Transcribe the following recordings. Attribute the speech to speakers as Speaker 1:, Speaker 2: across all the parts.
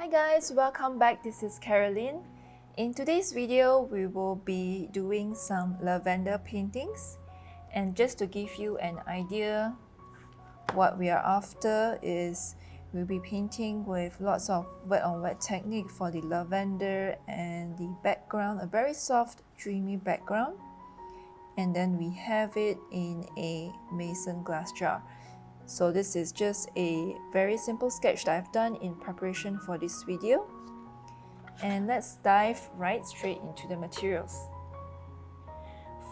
Speaker 1: Hi guys, welcome back. This is Caroline. In today's video, we will be doing some lavender paintings. And just to give you an idea, what we are after is we'll be painting with lots of wet on wet technique for the lavender and the background, a very soft, dreamy background. And then we have it in a mason glass jar. So this is just a very simple sketch that I've done in preparation for this video. And let's dive right straight into the materials.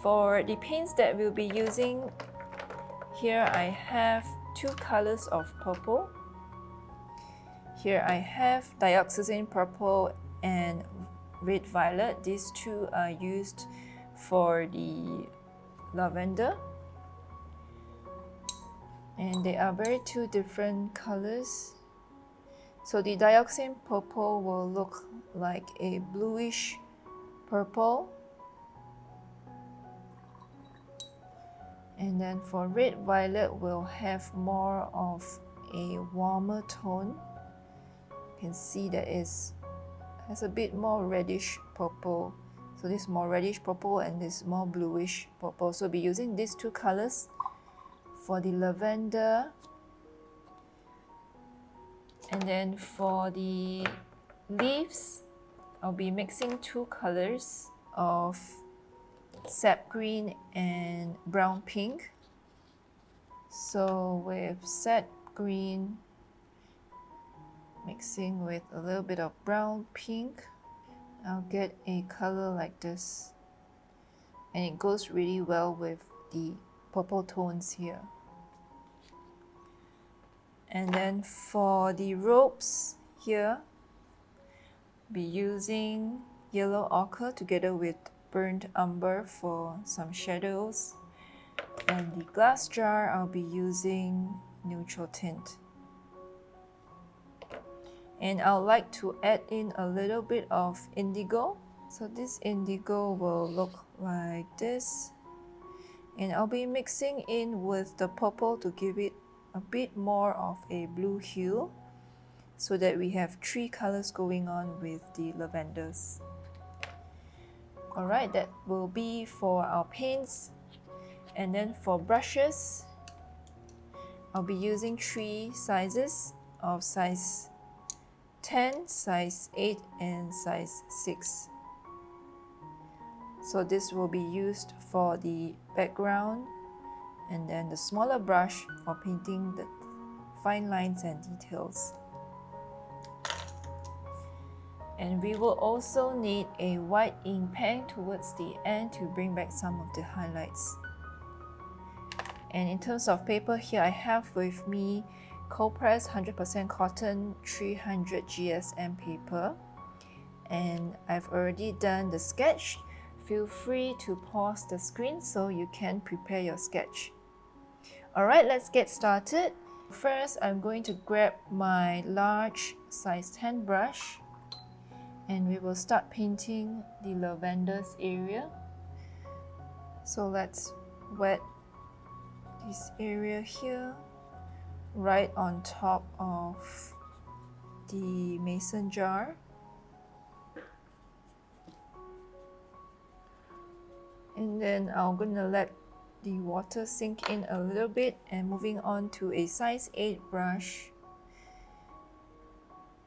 Speaker 1: For the paints that we'll be using, here I have two colors of purple. Here I have Dioxizane Purple and Red Violet. These two are used for the lavender. And they are very two different colors. So the Dioxizane Purple will look like a bluish purple. And then for Red Violet, we'll have more of a warmer tone. You can see that it has a bit more reddish purple. So this more reddish purple and this more bluish purple. So we'll be using these two colors for the lavender. And then for the leaves, I'll be mixing two colors of Sap Green and Brown Pink. So with Sap Green mixing with a little bit of Brown Pink, I'll get a color like this. And it goes really well with the purple tones here. And then for the ropes here, be using yellow ochre together with burnt umber for some shadows. And the glass jar, I'll be using neutral tint. And I'd like to add in a little bit of indigo. So this indigo will look like this. And I'll be mixing in with the purple to give it a bit more of a blue hue, so that we have three colors going on with the lavenders. Alright, that will be for our paints. And then for brushes, I'll be using three sizes of size 10, size 8 and size 6. So this will be used for the background, and then the smaller brush for painting the fine lines and details. And we will also need a white ink pen towards the end to bring back some of the highlights. And in terms of paper, here I have with me cold press 100% cotton 300 GSM paper. And I've already done the sketch. Feel free to pause the screen so you can prepare your sketch. Alright, let's get started. First, I'm going to grab my large size 10 brush and we will start painting the lavenders area. So let's wet this area here right on top of the mason jar. And then I'm gonna let the water sink in a little bit, and moving on to a size 8 brush.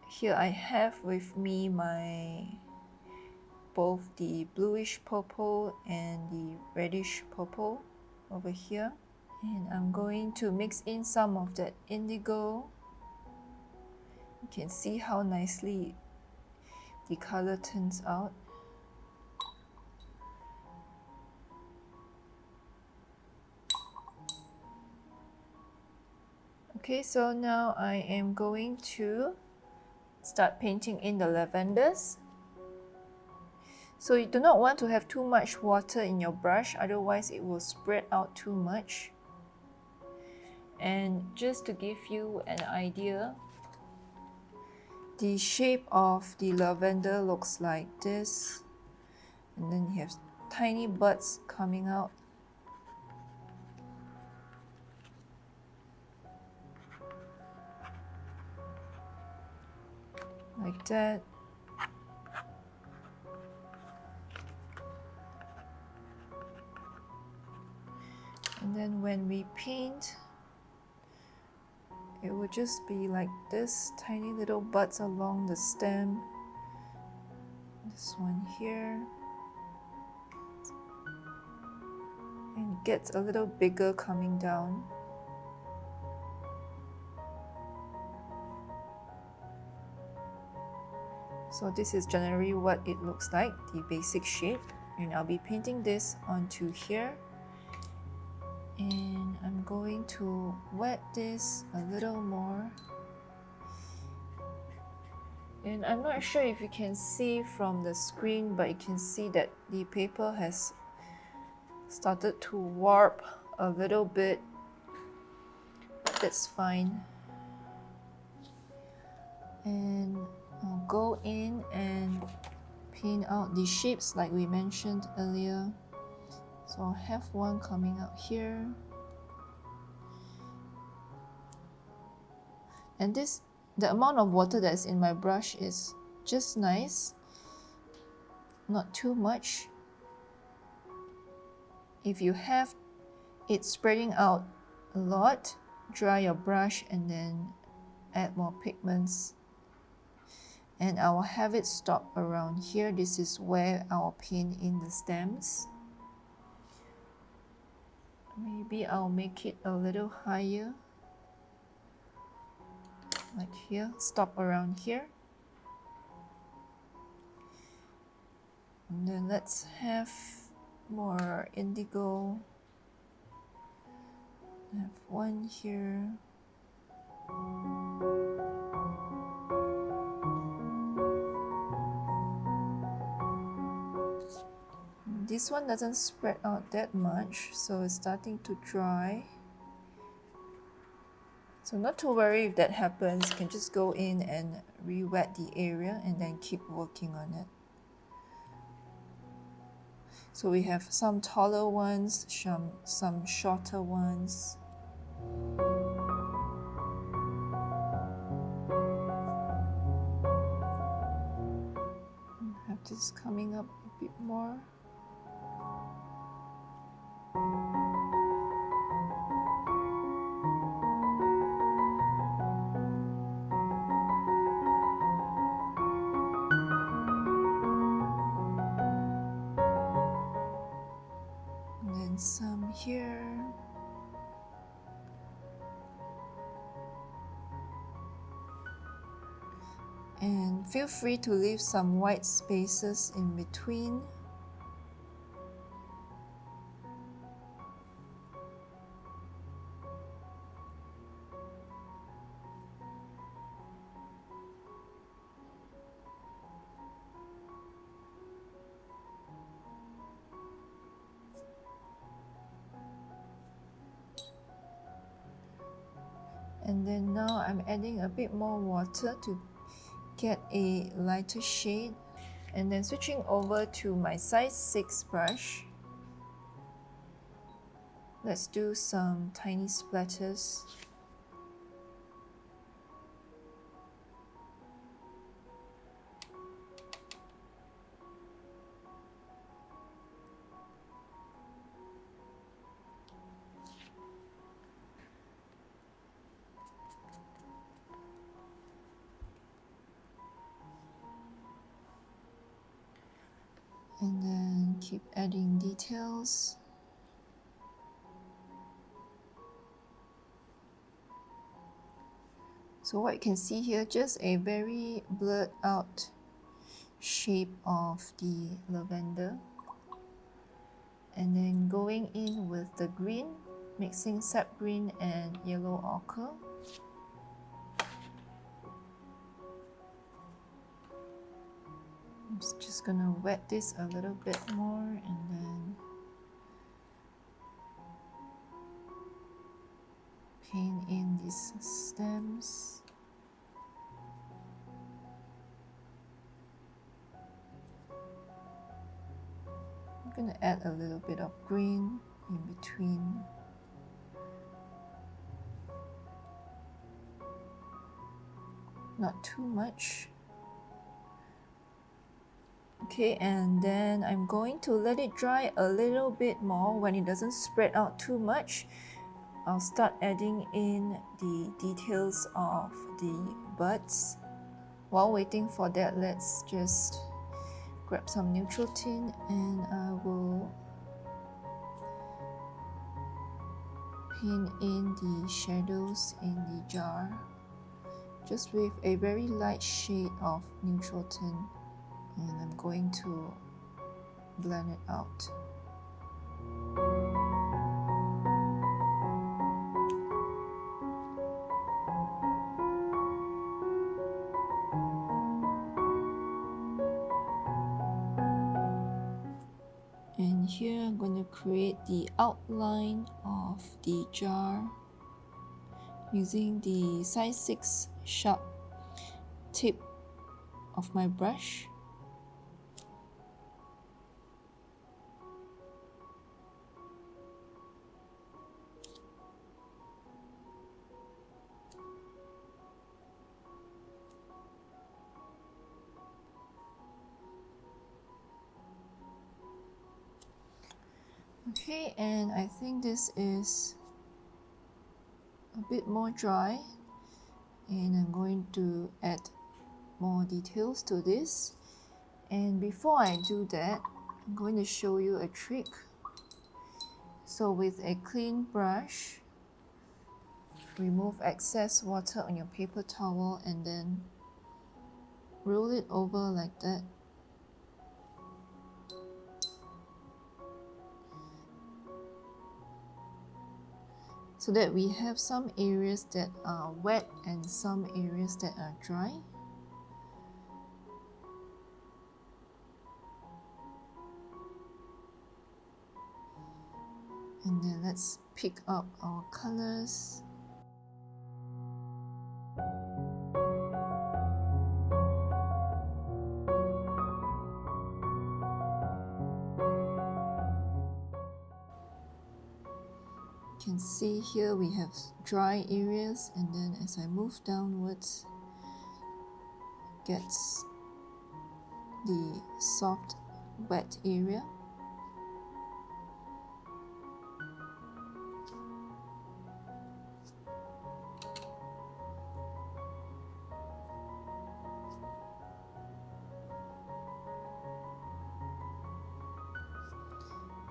Speaker 1: Here I have with me both the bluish purple and the reddish purple over here. And I'm going to mix in some of that indigo. You can see how nicely the color turns out. Okay, so now I am going to start painting in the lavenders. So you do not want to have too much water in your brush, otherwise it will spread out too much. And just to give you an idea, the shape of the lavender looks like this. And then you have tiny buds coming out. like like that. And then when we paint, it would just be like this, tiny little buds along the stem. This one here. And it gets a little bigger coming down. So this is generally what it looks like, the basic shape. And I'll be painting this onto here. And I'm going to wet this a little more. And I'm not sure if you can see from the screen, but you can see that the paper has started to warp a little bit. That's fine. And I'll go in and paint out the shapes like we mentioned earlier. So I'll have one coming out here. And the amount of water that's in my brush is just nice, not too much. If you have it spreading out a lot, dry your brush and then add more pigments. And I will have it stop around here. This is where I'll paint in the stems. Maybe I'll make it a little higher, like here, stop around here. And then let's have more indigo. I have one here. This one doesn't spread out that much, so it's starting to dry. So not to worry if that happens, you can just go in and re-wet the area and then keep working on it. So we have some taller ones, some shorter ones. Have this coming up a bit more. Some here. And feel free to leave some white spaces in between. And then now I'm adding a bit more water to get a lighter shade. And then switching over to my size 6 brush. Let's do some tiny splatters. And then keep adding details. So what you can see here, just a very blurred out shape of the lavender. And then going in with the green, mixing sap green and yellow ochre. I'm just gonna wet this a little bit more and then paint in these stems. I'm gonna add a little bit of green in between. Not too much. Okay, and then I'm going to let it dry a little bit more. When it doesn't spread out too much, I'll start adding in the details of the buds. While waiting for that, let's just grab some neutral tint and I will paint in the shadows in the jar just with a very light shade of neutral tint, and I'm going to blend it out. And here I'm going to create the outline of the jar using the size 6 sharp tip of my brush. Okay, and I think this is a bit more dry, and I'm going to add more details to this. And before I do that, I'm going to show you a trick. So with a clean brush, remove excess water on your paper towel and then roll it over like that. So that we have some areas that are wet and some areas that are dry. And then let's pick up our colors. You can see here we have dry areas, and then as I move downwards, gets the soft wet area.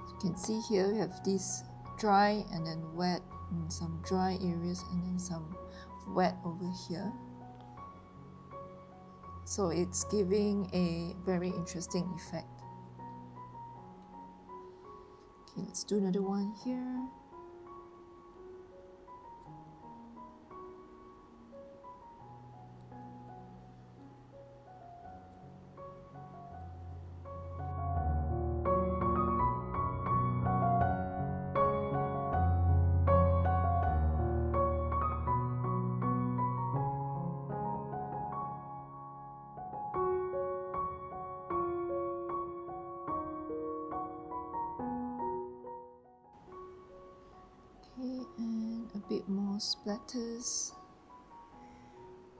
Speaker 1: You can see here we have this dry and then wet, and some dry areas and then some wet over here. So it's giving a very interesting effect. Okay, let's do another one here. And a bit more splatters,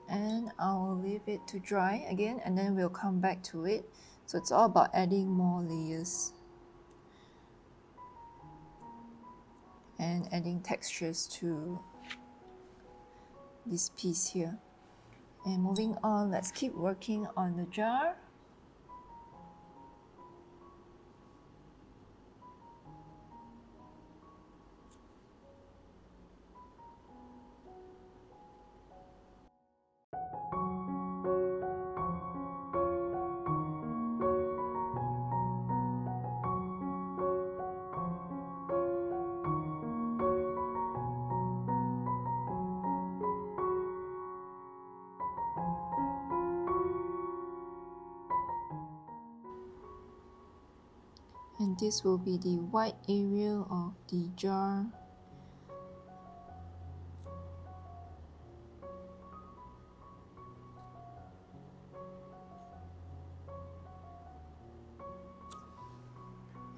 Speaker 1: and I'll leave it to dry again and then we'll come back to it. So it's all about adding more layers and adding textures to this piece here. And moving on, let's keep working on the jar. And this will be the white area of the jar.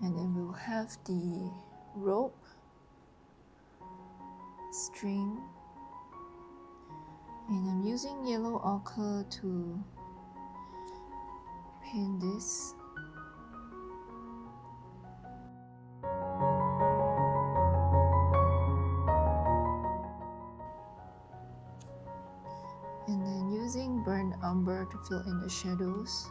Speaker 1: And then we'll have the rope, string, and I'm using yellow ochre to paint this. burnt umber to fill in the shadows.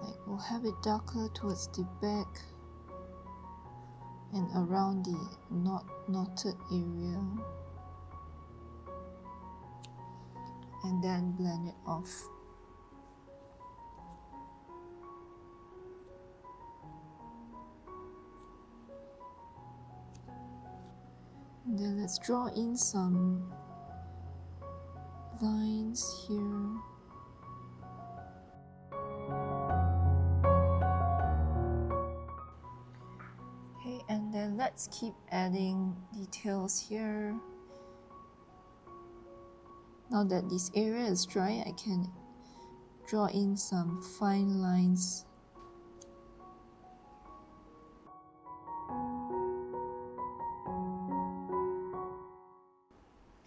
Speaker 1: Like we'll have it darker towards the back and around the knotted area, and then blend it off. And then let's draw in some lines here. Okay, and then let's keep adding details here. Now that this area is dry, I can draw in some fine lines.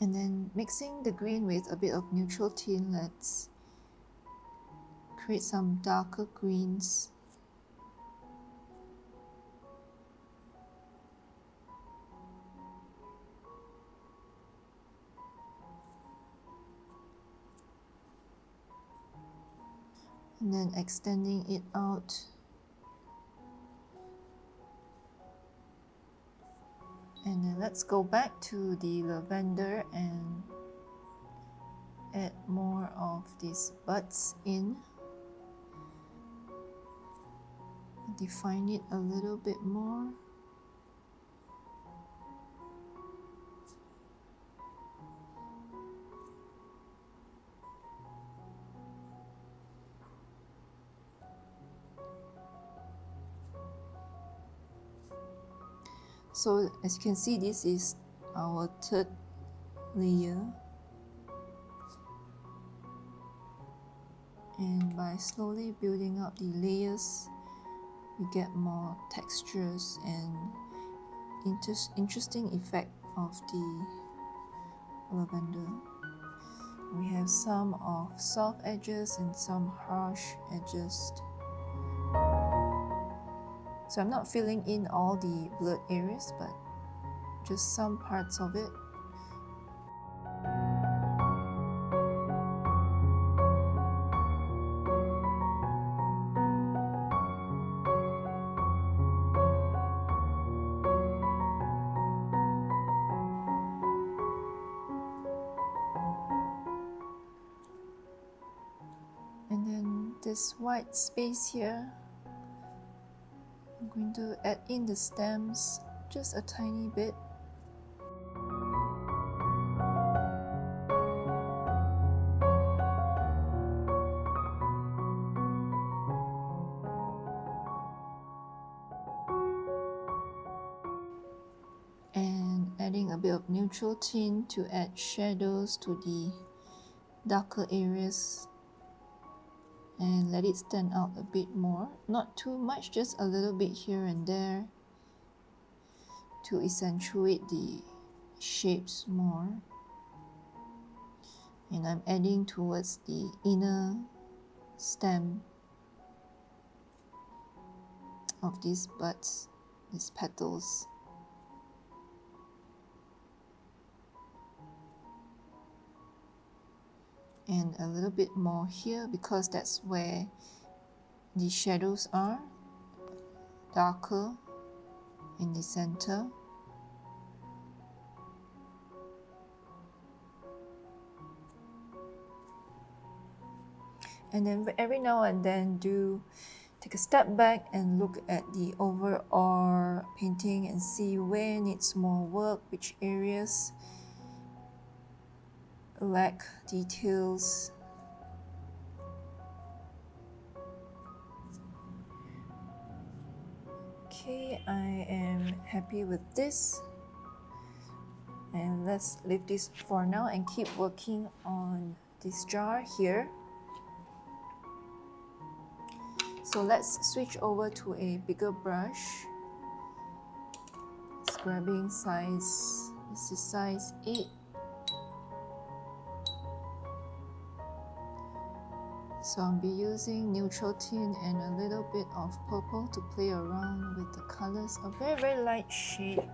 Speaker 1: And then mixing the green with a bit of neutral tint, let's create some darker greens. And then extending it out. And then let's go back to the lavender and add more of these buds in. Define it a little bit more. So as you can see, this is our third layer, and by slowly building up the layers we get more textures and interesting effect of the lavender. We have some of soft edges and some harsh edges. So I'm not filling in all the blurred areas, but just some parts of it. And then this white space here, I'm going to add in the stems just a tiny bit. And adding a bit of neutral tint to add shadows to the darker areas and let it stand out a bit more. Not too much, just a little bit here and there to accentuate the shapes more. And I'm adding towards the inner stem of these buds, these petals. And a little bit more here because that's where the shadows are, darker in the center. And then every now and then do take a step back and look at the overall painting and see where needs more work, which areas lack details. Okay, I am happy with this, and let's leave this for now and keep working on this jar here. So let's switch over to a bigger brush. It's grabbing size, this is size 8. So I'll be using neutral tint and a little bit of purple to play around with the colors. A very, very light shade.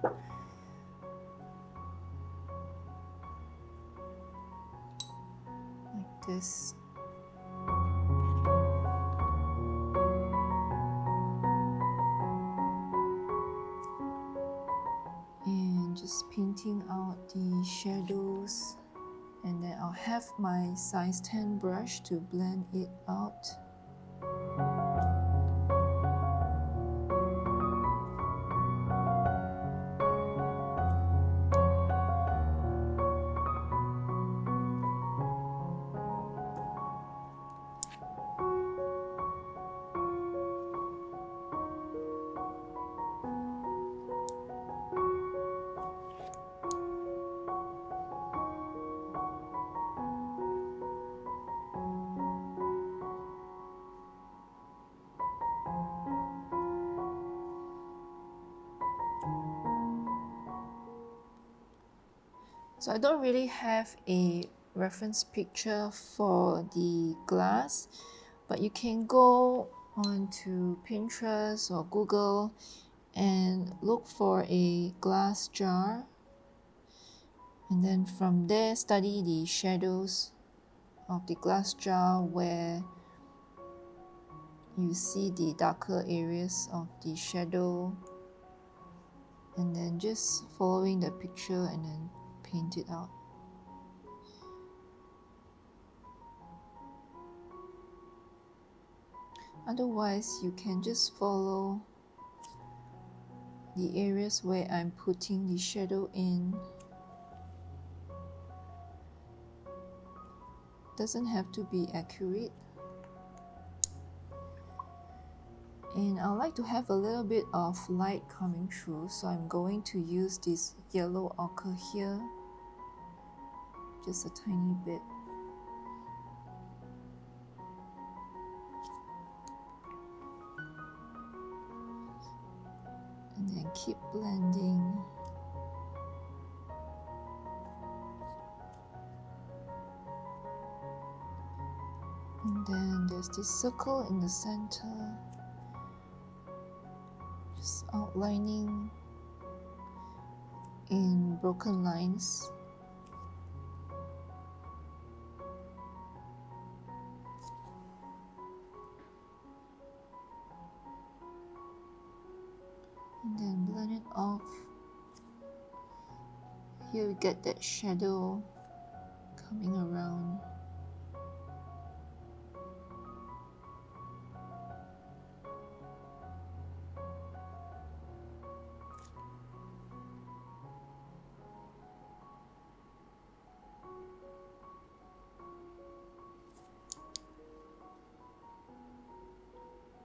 Speaker 1: this. And just painting out the shadows, and then I'll have my size 10 brush to blend it out. So I don't really have a reference picture for the glass, but you can go onto Pinterest or Google and look for a glass jar, and then from there study the shadows of the glass jar where you see the darker areas of the shadow, and then just following the picture and then paint it out. Otherwise, you can just follow the areas where I'm putting the shadow in. Doesn't have to be accurate. And I like to have a little bit of light coming through, so I'm going to use this yellow ochre here, just a tiny bit. And then keep blending. And then there's this circle in the center. Just outlining in broken lines. And then blend it off. Here we get that shadow coming around.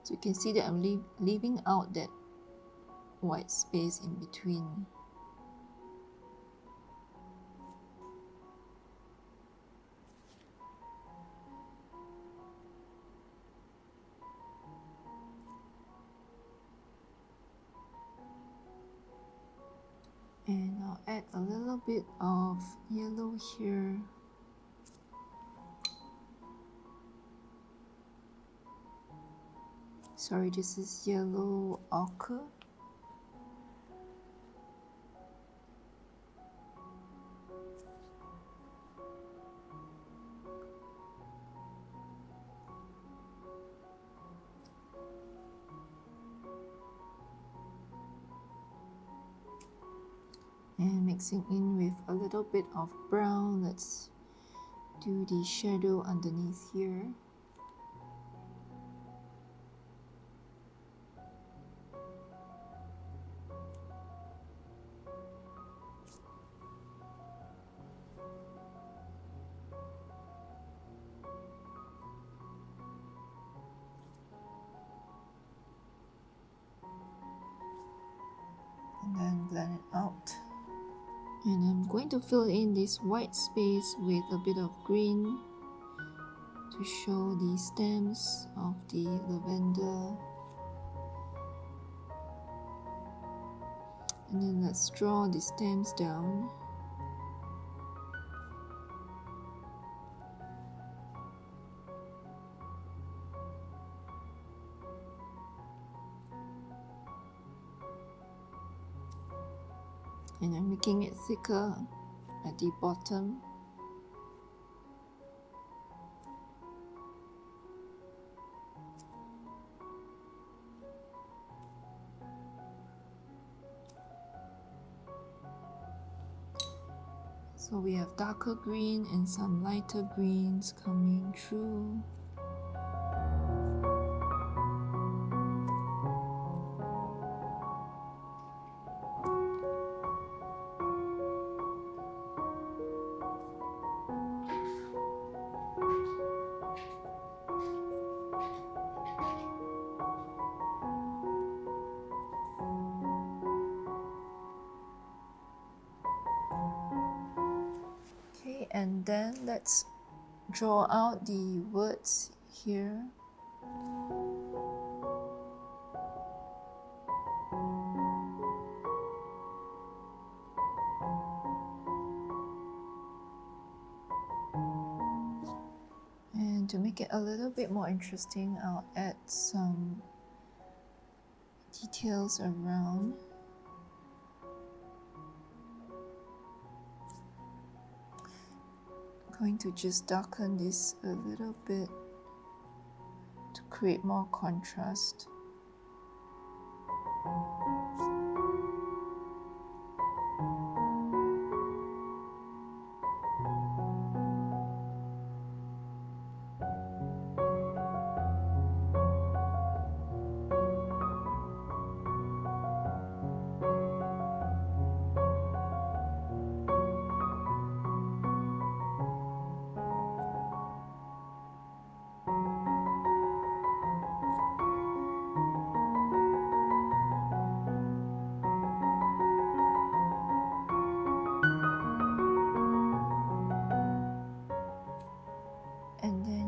Speaker 1: So you can see that I'm leaving out that white space in between. And I'll add a little bit of yellow here. Sorry, this is yellow ochre. And mixing in with a little bit of brown, let's do the shadow underneath here. And then blend it out. And I'm going to fill in this white space with a bit of green to show the stems of the lavender. And then let's draw the stems down. And I'm making it thicker at the bottom. So we have darker green and some lighter greens coming through. Okay, and then let's draw out the words here. And to make it a little bit more interesting, I'll add some details around. Going to just darken this a little bit to create more contrast.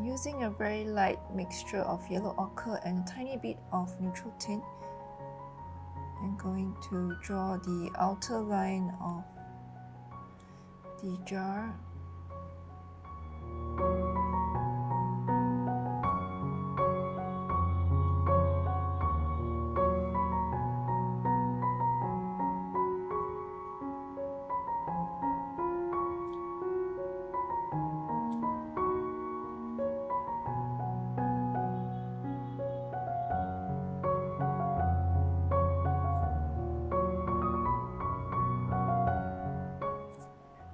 Speaker 1: Using a very light mixture of yellow ochre and a tiny bit of neutral tint, I'm going to draw the outer line of the jar.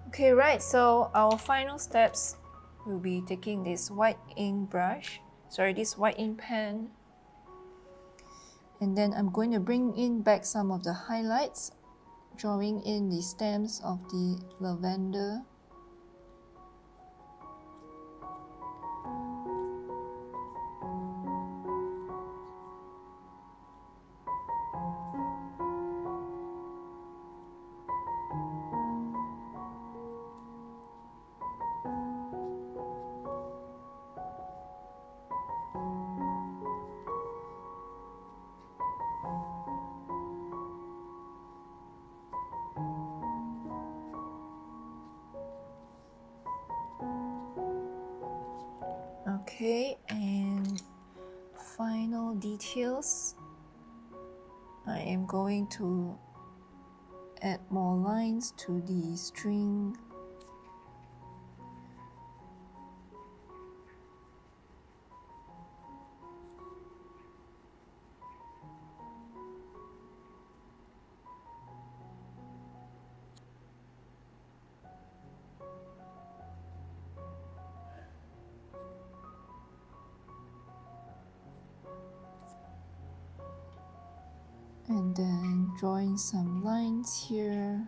Speaker 1: Okay, right, so our final steps will be taking this white ink brush, this white ink pen, and then I'm going to bring in back some of the highlights, drawing in the stems of the lavender. Okay, and final details. I am going to add more lines to the string. And then drawing some lines here.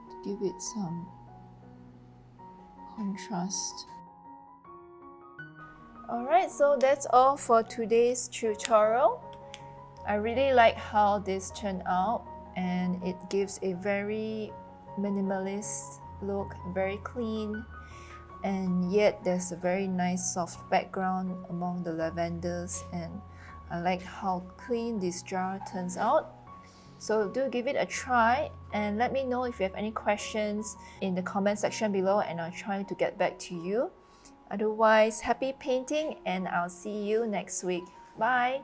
Speaker 1: To give it some contrast. Alright, so that's all for today's tutorial. I really like how this turned out, and it gives a very minimalist look, very clean. And yet there's a very nice soft background among the lavenders, and I like how clean this jar turns out. So do give it a try and let me know if you have any questions in the comment section below, and I'll try to get back to you. Otherwise, happy painting and I'll see you next week. Bye!